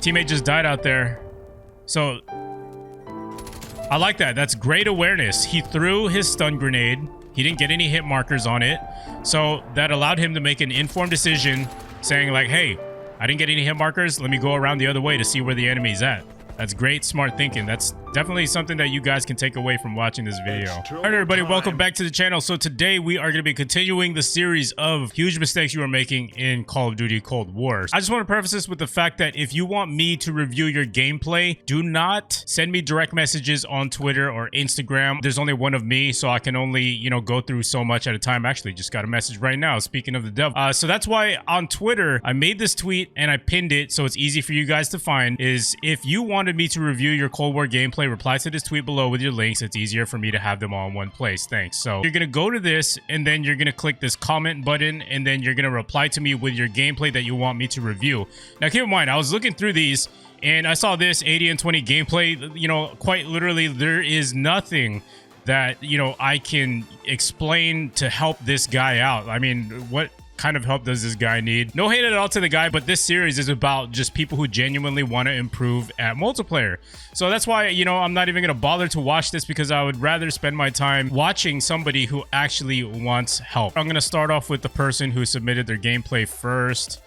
Teammate just died out there. So I like that. That's great awareness. He threw his stun grenade. He didn't get any hit markers on it. So that allowed him to make an informed decision saying like, hey, I didn't get any hit markers. Let me go around the other way to see where the enemy's at. That's great, smart thinking. That's definitely something that you guys can take away from watching this video. All right, everybody, welcome back to the channel. So today we are going to be continuing the series of huge mistakes you are making in Call of Duty Cold War. I just want to preface this with the fact that if you want me to review your gameplay, do not send me direct messages on Twitter or Instagram. There's only one of me, so I can only, you know, go through so much at a time. Actually, just got a message right now, speaking of the devil. So that's why on Twitter, I made this tweet and I pinned it so it's easy for you guys to find, is if you wanted me to review your Cold War gameplay, reply to this tweet below with your links. It's easier for me to have them all in one place. Thanks. So you're going to go to this and then you're going to click this comment button and then you're going to reply to me with your gameplay that you want me to review. Now keep in mind, I was looking through these and I saw this 80 and 20 gameplay. You know, quite literally, there is nothing that, you know, I can explain to help this guy out. I mean, what kind of help does this guy need? No hate at all to the guy, but this series is about just people who genuinely want to improve at multiplayer. So that's why, you know, I'm not even going to bother to watch this because I would rather spend my time watching somebody who actually wants help. I'm going to start off with the person who submitted their gameplay first.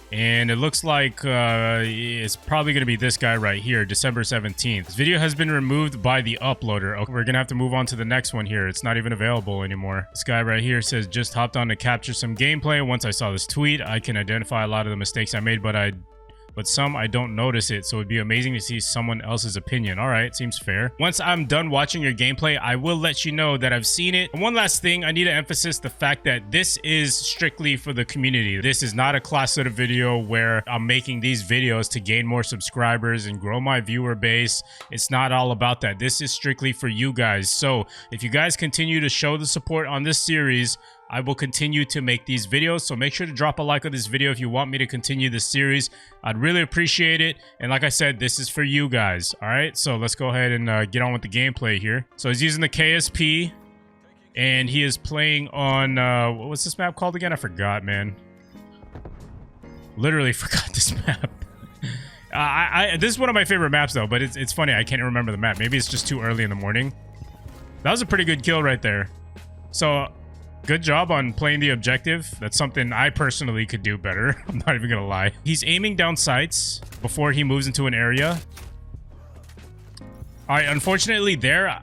And it looks like it's probably going to be this guy right here, December 17th. This video has been removed by the uploader. Okay, we're going to have to move on to the next one here. It's not even available anymore. This guy right here says, just hopped on to capture some gameplay. Once I saw this tweet, I can identify a lot of the mistakes I made, but some I don't notice it, so it'd be amazing to see someone else's opinion. All right, seems fair. Once I'm done watching your gameplay, I will let you know that I've seen it. And one last thing, I need to emphasize the fact that this is strictly for the community. This is not a class set of video where I'm making these videos to gain more subscribers and grow my viewer base. It's not all about that. This is strictly for you guys. So if you guys continue to show the support on this series, I will continue to make these videos, so make sure to drop a like on this video if you want me to continue this series. I'd really appreciate it. And like I said, this is for you guys. All right, so let's go ahead and get on with the gameplay here. So he's using the KSP, and he is playing on what's this map called again? I forgot, man. Literally forgot this map. This is one of my favorite maps though, but it's funny, I can't remember the map. Maybe it's just too early in the morning. That was a pretty good kill right there. So good job on playing the objective. That's something I personally could do better. I'm not even gonna lie. He's aiming down sights before he moves into an area. All right, unfortunately there,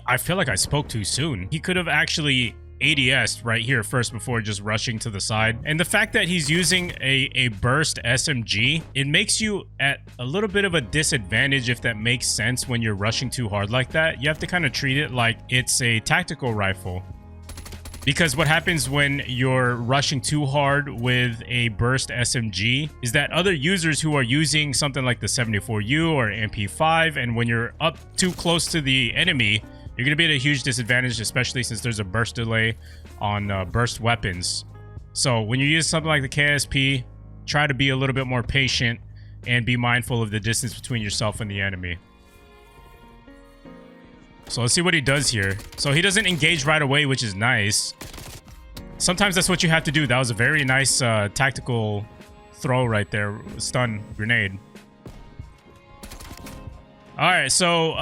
I feel like I spoke too soon. He could have actually ADS'd right here first before just rushing to the side. And the fact that he's using a burst SMG, it makes you at a little bit of a disadvantage, if that makes sense, when you're rushing too hard like that. You have to kind of treat it like it's a tactical rifle. Because what happens when you're rushing too hard with a burst SMG is that other users who are using something like the 74U or MP5, and when you're up too close to the enemy, you're going to be at a huge disadvantage, especially since there's a burst delay on burst weapons. So when you use something like the KSP, try to be a little bit more patient and be mindful of the distance between yourself and the enemy. So let's see what he does here. So he doesn't engage right away, which is nice. Sometimes that's what you have to do. That was a very nice tactical throw right there. Stun grenade. All right, so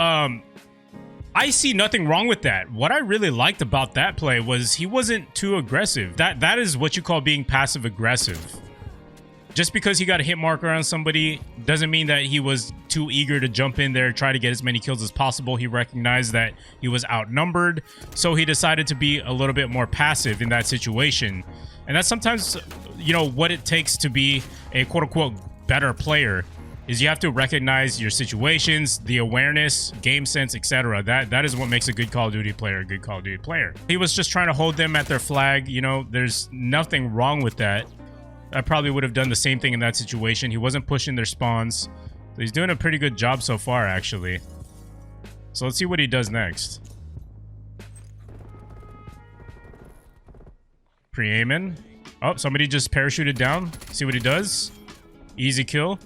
I see nothing wrong with that. What I really liked about that play was he wasn't too aggressive. That is what you call being passive aggressive. Just because he got a hit marker on somebody doesn't mean that he was too eager to jump in there, try to get as many kills as possible. He recognized that he was outnumbered, so he decided to be a little bit more passive in that situation. And that's sometimes, you know, what it takes to be a quote-unquote better player, is you have to recognize your situations, the awareness, game sense, etc. That is what makes a good Call of Duty player a good Call of Duty player. He was just trying to hold them at their flag. You know, there's nothing wrong with that. I probably would have done the same thing in that situation. He wasn't pushing their spawns. So he's doing a pretty good job so far, actually. So let's see what he does next. Pre-aiming. Oh, somebody just parachuted down. See what he does. Easy kill.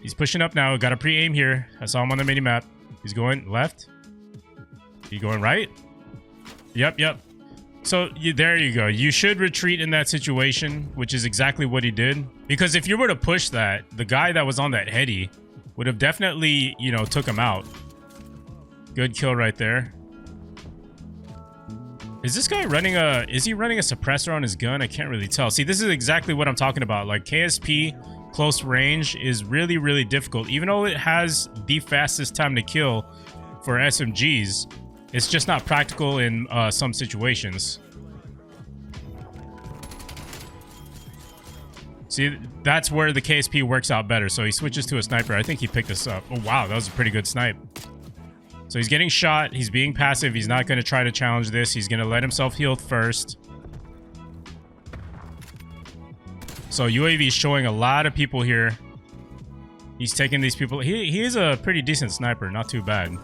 He's pushing up now. Got a pre-aim here. I saw him on the mini-map. He's going left. He going right? Yep. So there you go. You should retreat in that situation, which is exactly what he did. Because if you were to push that, the guy that was on that heady would have definitely, you know, took him out. Good kill right there. Is this guy running a... Is he running a suppressor on his gun? I can't really tell. See, this is exactly what I'm talking about. Like, KSP close range is really, really difficult. Even though it has the fastest time to kill for SMGs, it's just not practical in some situations. See, that's where the KSP works out better. So he switches to a sniper. I think he picked this up. Oh, wow. That was a pretty good snipe. So he's getting shot. He's being passive. He's not going to try to challenge this. He's going to let himself heal first. So UAV is showing a lot of people here. He's taking these people. He is a pretty decent sniper. Not too bad.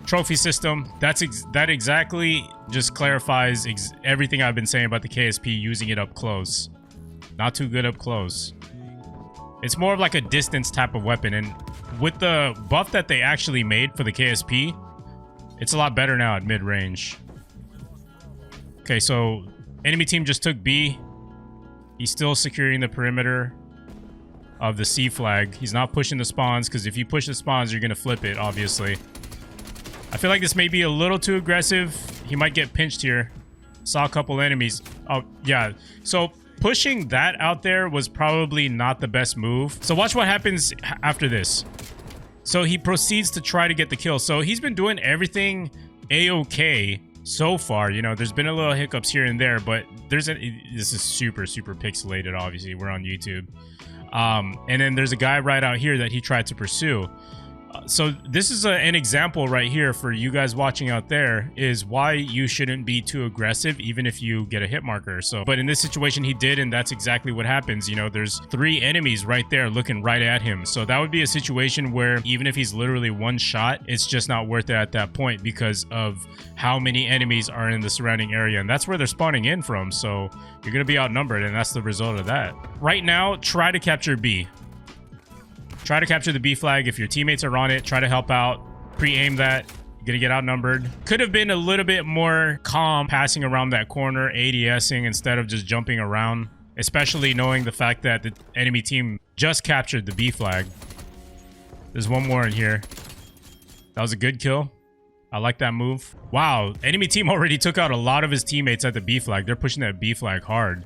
Trophy system. That exactly just clarifies everything I've been saying about the KSP using it up close. Not too good up close. It's more of like a distance type of weapon. And with the buff that they actually made for the KSP, it's a lot better now at mid-range. Okay, so enemy team just took B. He's still securing the perimeter of the C flag. He's not pushing the spawns, because if you push the spawns, you're going to flip it, obviously. I feel like this may be a little too aggressive. He might get pinched here. Saw a couple enemies. Oh, yeah. So pushing that out there was probably not the best move. So watch what happens after this. So he proceeds to try to get the kill. So he's been doing everything A-okay so far. You know, there's been a little hiccups here and there, but this is super, super pixelated, obviously. We're on YouTube. And then there's a guy right out here that he tried to pursue. So this is an example right here for you guys watching out there, is why you shouldn't be too aggressive even if you get a hit marker. So, but in this situation he did, and that's exactly what happens. You know, there's 3 enemies right there looking right at him. So that would be a situation where even if he's literally one shot, it's just not worth it at that point because of how many enemies are in the surrounding area. And that's where they're spawning in from. So you're going to be outnumbered, and that's the result of that. Right now, try to capture B. Try to capture the B flag. If your teammates are on it, try to help out. Pre-aim that. You're going to get outnumbered. Could have been a little bit more calm passing around that corner, ADSing instead of just jumping around. Especially knowing the fact that the enemy team just captured the B flag. There's one more in here. That was a good kill. I like that move. Wow. Enemy team already took out a lot of his teammates at the B flag. They're pushing that B flag hard.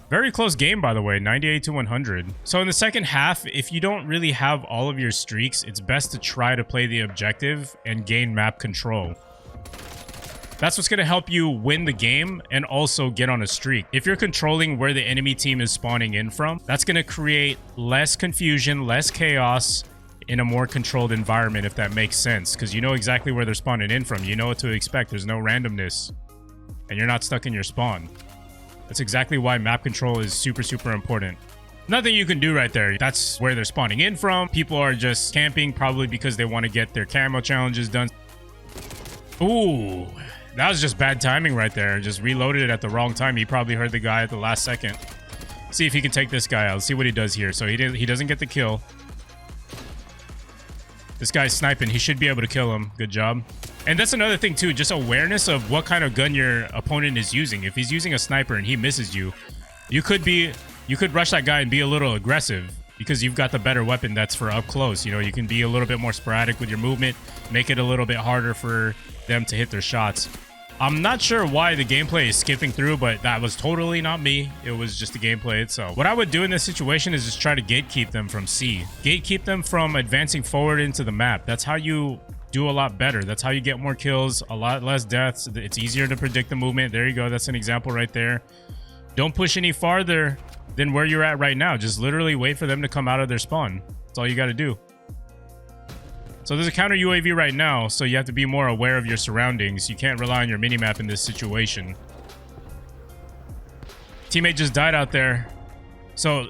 Very close game, by the way, 98 to 100. So in the second half, if you don't really have all of your streaks, it's best to try to play the objective and gain map control. That's what's going to help you win the game and also get on a streak. If you're controlling where the enemy team is spawning in from, that's going to create less confusion, less chaos in a more controlled environment, if that makes sense. Because you know exactly where they're spawning in from. You know what to expect. There's no randomness. And you're not stuck in your spawn. That's exactly why map control is super, super important. Nothing you can do right there. That's where they're spawning in from. People are just camping probably because they want to get their camo challenges done. Ooh, that was just bad timing right there. Just reloaded it at the wrong time. He probably heard the guy at the last second. See if he can take this guy out. Let's see what he does here. So he doesn't get the kill. This guy's sniping. He should be able to kill him. Good job. And that's another thing too, just awareness of what kind of gun your opponent is using. If he's using a sniper and he misses you, you could rush that guy and be a little aggressive because you've got the better weapon that's for up close. You know, you can be a little bit more sporadic with your movement, make it a little bit harder for them to hit their shots. I'm not sure why the gameplay is skipping through, but that was totally not me. It was just the gameplay itself. What I would do in this situation is just try to gatekeep them from C. Gatekeep them from advancing forward into the map. That's how you do a lot better. That's how you get more kills, a lot less deaths. It's easier to predict the movement. There you go. That's an example right there. Don't push any farther than where you're at right now. Just literally wait for them to come out of their spawn. That's all you got to do. So there's a counter UAV right now, so you have to be more aware of your surroundings. You can't rely on your minimap in this situation. Teammate just died out there. So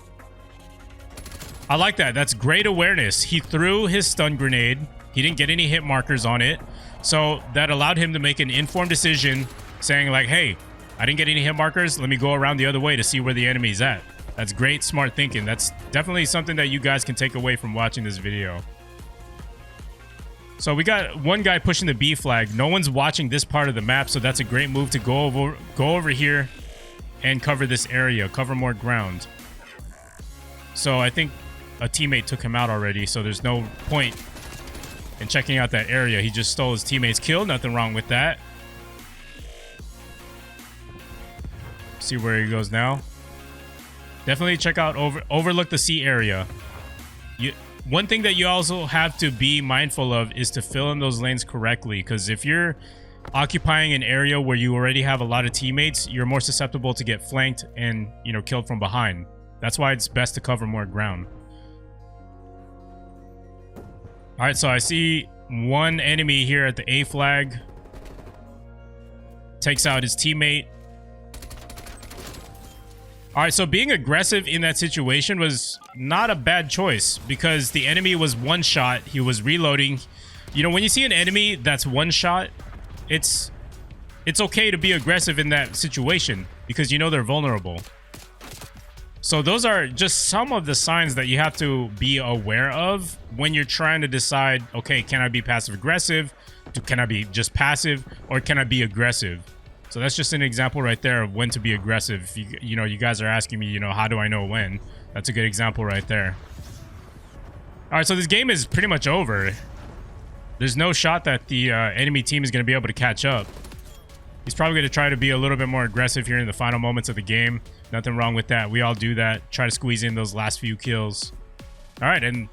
I like that. That's great awareness. He threw his stun grenade. He didn't get any hit markers on it. So that allowed him to make an informed decision saying like, hey, I didn't get any hit markers. Let me go around the other way to see where the enemy's at. That's great, smart thinking. That's definitely something that you guys can take away from watching this video. So we got one guy pushing the B flag. No one's watching this part of the map, so that's a great move to go over here and cover this area, cover more ground. So I think a teammate took him out already, so there's no point in checking out that area. He just stole his teammate's kill. Nothing wrong with that. See where he goes now. Definitely check out overlook the C area. One thing that you also have to be mindful of is to fill in those lanes correctly, because if you're occupying an area where you already have a lot of teammates, you're more susceptible to get flanked and, you know, killed from behind. That's why it's best to cover more ground. All right, so I see one enemy here at the A flag. Takes out his teammate. All right, so being aggressive in that situation was not a bad choice because the enemy was one shot. He was reloading. You know, when you see an enemy that's one shot, it's okay to be aggressive in that situation because you know they're vulnerable. So those are just some of the signs that you have to be aware of when you're trying to decide, okay, can I be passive aggressive? Can I be just passive, or can I be aggressive? So that's just an example right there of when to be aggressive. If you know, you guys are asking me, you know, how do I know when? That's a good example right there. All right, so this game is pretty much over. There's no shot that the enemy team is going to be able to catch up. He's probably going to try to be a little bit more aggressive here in the final moments of the game. Nothing wrong with that. We all do that. Try to squeeze in those last few kills. All right, and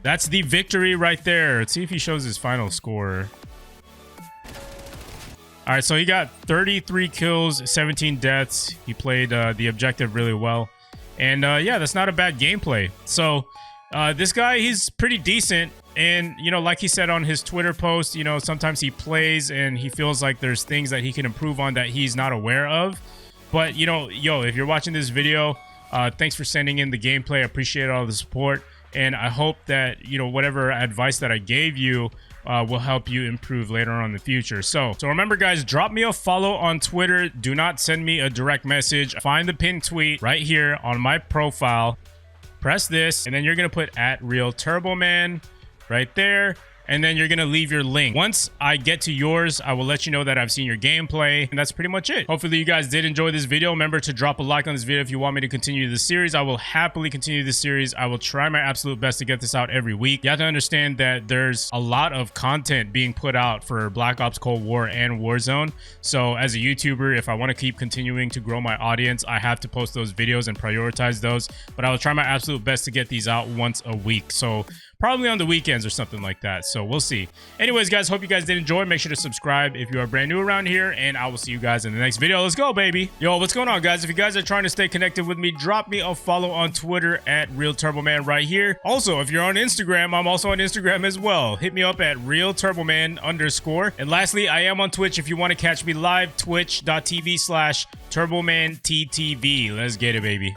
that's the victory right there. Let's see if he shows his final score. All right, so he got 33 kills, 17 deaths. He played the objective really well. And yeah, that's not a bad gameplay. So this guy, he's pretty decent. And, you know, like he said on his Twitter post, you know, sometimes he plays and he feels like there's things that he can improve on that he's not aware of. But, you know, yo, if you're watching this video, thanks for sending in the gameplay. I appreciate all the support. And I hope that, you know, whatever advice that I gave you will help you improve later on in the future. So remember, guys, drop me a follow on Twitter. Do not send me a direct message. Find the pinned tweet right here on my profile. Press this, and then you're going to put @RealTurboMan right there. And then you're going to leave your link. Once I get to yours, I will let you know that I've seen your gameplay. And that's pretty much it. Hopefully you guys did enjoy this video. Remember to drop a like on this video if you want me to continue the series. I will happily continue the series. I will try my absolute best to get this out every week. You have to understand that there's a lot of content being put out for Black Ops Cold War and Warzone. So as a YouTuber, if I want to keep continuing to grow my audience, I have to post those videos and prioritize those. But I will try my absolute best to get these out once a week. So probably on the weekends or something like that. So we'll see. Anyways, guys, hope you guys did enjoy. Make sure to subscribe if you are brand new around here, and I will see you guys in the next video. Let's go, baby. Yo, what's going on, guys? If you guys are trying to stay connected with me, drop me a follow on Twitter @RealTurboMan right here. Also, if you're on Instagram, I'm also on Instagram as well. Hit me up at @RealTurboman_. And lastly, I am on Twitch if you want to catch me live, twitch.tv/TurboManTTV. Let's get it, baby.